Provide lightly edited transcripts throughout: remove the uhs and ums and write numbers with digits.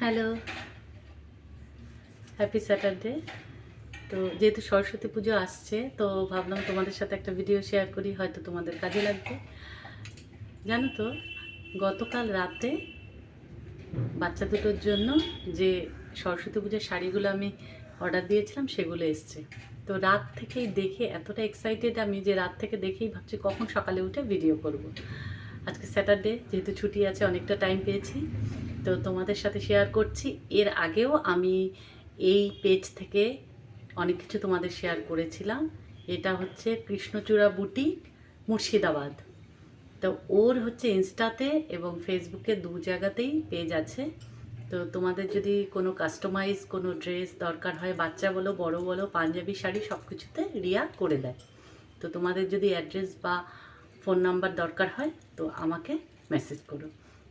Hello, happy Saturday. তো যেহেতু সরস্বতী পুজো আসছে, তো ভাবলাম তোমাদের সাথে একটা ভিডিও শেয়ার করি, হয়তো তোমাদের কাজে লাগবে। জানো তো, গতকাল রাতে বাচ্চা দুটোর জন্য যে সরস্বতী পুজোর শাড়িগুলো আমি অর্ডার দিয়েছিলাম সেগুলো এসছে। তো রাত থেকেই দেখে এতটা এক্সাইটেড আমি যে রাত থেকে দেখেই ভাবছি কখন সকালে উঠে ভিডিও করব। আজকে স্যাটারডে, যেহেতু ছুটি আছে, অনেকটা টাইম পেয়েছি, তো তোমাদের সাথে শেয়ার করছি। এর আগেও আমি এই পেজ থেকে অনেক কিছু তোমাদের শেয়ার করেছিলাম। এটা হচ্ছে কৃষ্ণচূড়া বুটিক, মুর্শিদাবাদ। তো ওর হচ্ছে ইনস্টাতে এবং ফেসবুকে দু জায়গাতেই পেজ আছে। তো তোমাদের যদি কোনো কাস্টমাইজ কোনো ড্রেস দরকার হয়, বাচ্চা বলো বড় বলো, পাঞ্জাবি শাড়ি, সব কিছুতে রিয়া করে দেয়। তো তোমাদের যদি অ্যাড্রেস বা ফোন নাম্বার দরকার হয় তো আমাকে মেসেজ করো।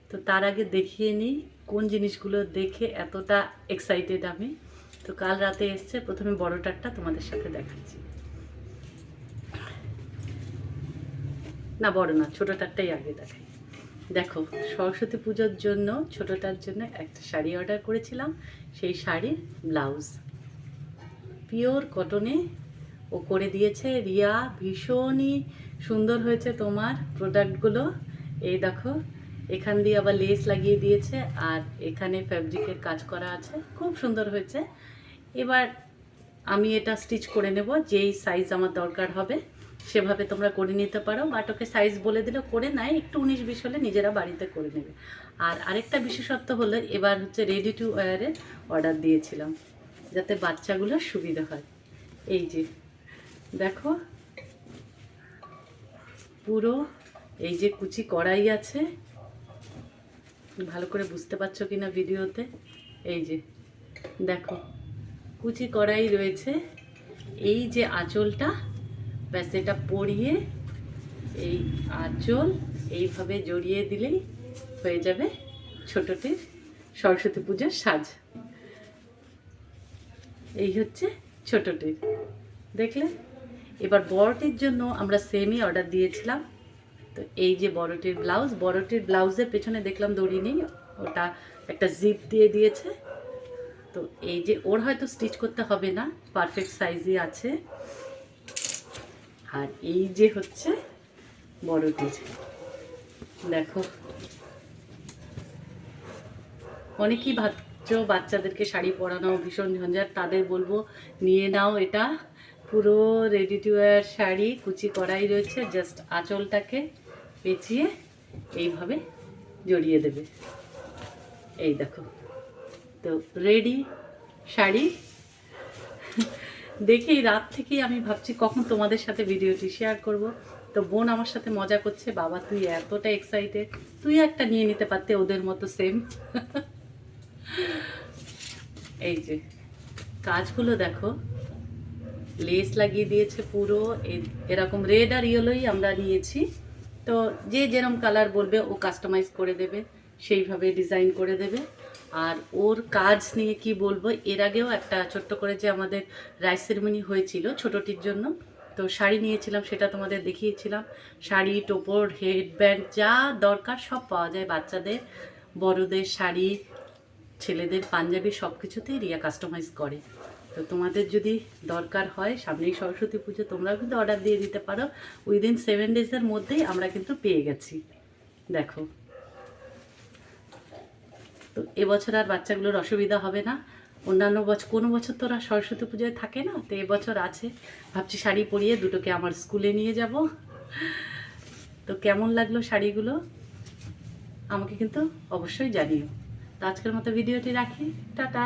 তো তার আগে দেখিয়ে নিই কোন জিনিসগুলো দেখে এতটা এক্সাইটেড আমি। তো কাল রাতে এসছে, প্রথমে বড়টারটা তোমাদের সাথে দেখাচ্ছি। না, বড় না, ছোটোটারটাই আগে দেখাই। দেখো, সরস্বতী পুজোর জন্য ছোটোটার জন্য একটা শাড়ি অর্ডার করেছিলাম। সেই শাড়ির ব্লাউজ পিওর কটনে ও করে দিয়েছে রিয়া। ভীষণই সুন্দর হয়েছে তোমার প্রোডাক্টগুলো। এই দেখো, এখান দিয়ে আবার লেস লাগিয়ে দিয়েছে, আর এখানে ফ্যাব্রিকের কাজ করা আছে, খুব সুন্দর হয়েছে। এবার আমি এটা স্টিচ করে নেব, যেই সাইজ আমার দরকার হবে সেভাবে তোমরা করে নিতে পারো, বাট ওকে সাইজ বলে দিলে করে নেয়, একটু 19-20 হলে নিজেরা বাড়িতে করে নেবে। আর আরেকটা বিশেষত্ব হলো, এবার হচ্ছে রেডি টু ওয়্যারের অর্ডার দিয়েছিলাম যাতে বাচ্চাগুলোর সুবিধা হয়। এই যে দেখো, পুরো এই যে কুচি কড়াই আছে, ভালো করে বুঝতে পারছো কিনা ভিডিওতে। এই যে দেখো, কুচি কড়াই রয়েছে। এই যে আঁচলটা, ব্যাস এটা পরিয়ে এই আঁচল এইভাবে জড়িয়ে দিলেই হয়ে যাবে ছোটটির সরস্বতী পুজোর সাজ। এই হচ্ছে ছোটটির, দেখলে। এবার বড়টির জন্য আমরা সেমই অর্ডার দিয়েছিলাম। তো এই যে বড়টির ব্লাউজ, বড়টির ব্লাউজের পেছনে দেখলাম দড়ি নেই, ওটা একটা জিপ দিয়ে দিয়েছে। তো এই যে ওর হয়তো স্টিচ করতে হবে না, পারফেক্ট সাইজই আছে। আর এই যে হচ্ছে বড়টির, দেখো। অনেকেই ভাবছো বাচ্চাদেরকে শাড়ি পরানো ভীষণ ঝঞ্ঝাট, তাদের বলবো নিয়ে নাও এটা। পুরো রেডি টু ওয়্যার শাড়ি, কুচি করাই রয়েছে, জাস্ট আঁচলটাকে পেঁচিয়ে এইভাবে জড়িয়ে দেবে। এই দেখো, তো রেডি শাড়ি। দেখেই রাত থেকেই আমি ভাবছি কখন তোমাদের সাথে ভিডিওটি শেয়ার করব। তো বোন আমার সাথে মজা করছে, বাবা তুই এতটা এক্সাইটেড, তুই একটা নিয়ে নিতে পারতে ওদের মতো সেম। এই যে কাজগুলো দেখো, লেস লাগিয়ে দিয়েছে পুরো। এরকম রেড আর ইয়েলোই আমরা নিয়েছি। তো যে যেরকম কালার বলবে ও কাস্টমাইজ করে দেবে, সেইভাবে ডিজাইন করে দেবে। আর ওর কাজ নিয়ে কি বলবো, এর আগেও একটা ছোট্ট করে যে আমাদের রাইস সেরেমনি হয়েছিল ছোটটির জন্য, তো শাড়ি নিয়েছিলাম, সেটা তোমাদের দেখিয়েছিলাম। শাড়ি, টোপর, হেডব্যান্ড, যা দরকার সব পাওয়া যায়। বাচ্চাদের, বড়দের শাড়ি, ছেলেদের পাঞ্জাবি, সব কিছুতেই রিয়া কাস্টমাইজ করে। তো তোমাদের যদি দরকার হয়, সামনেই সরস্বতী পুজো, তোমরাও কিন্তু অর্ডার দিয়ে দিতে পারো। উইদিন 7 ডেজের মধ্যেই আমরা কিন্তু পেয়ে গেছি। দেখো, তো এবছর আর বাচ্চাগুলোর অসুবিধা হবে না। অন্যান্য বছর, কোনো বছর তো ওরা সরস্বতী পুজোয় থাকে না, তো এবছর আছে। ভাবছি শাড়ি পরিয়ে দুটোকে আমার স্কুলে নিয়ে যাব। তো কেমন লাগলো শাড়িগুলো আমাকে কিন্তু অবশ্যই জানিও। তো আজকের মতো ভিডিওটি রাখি, টাটা।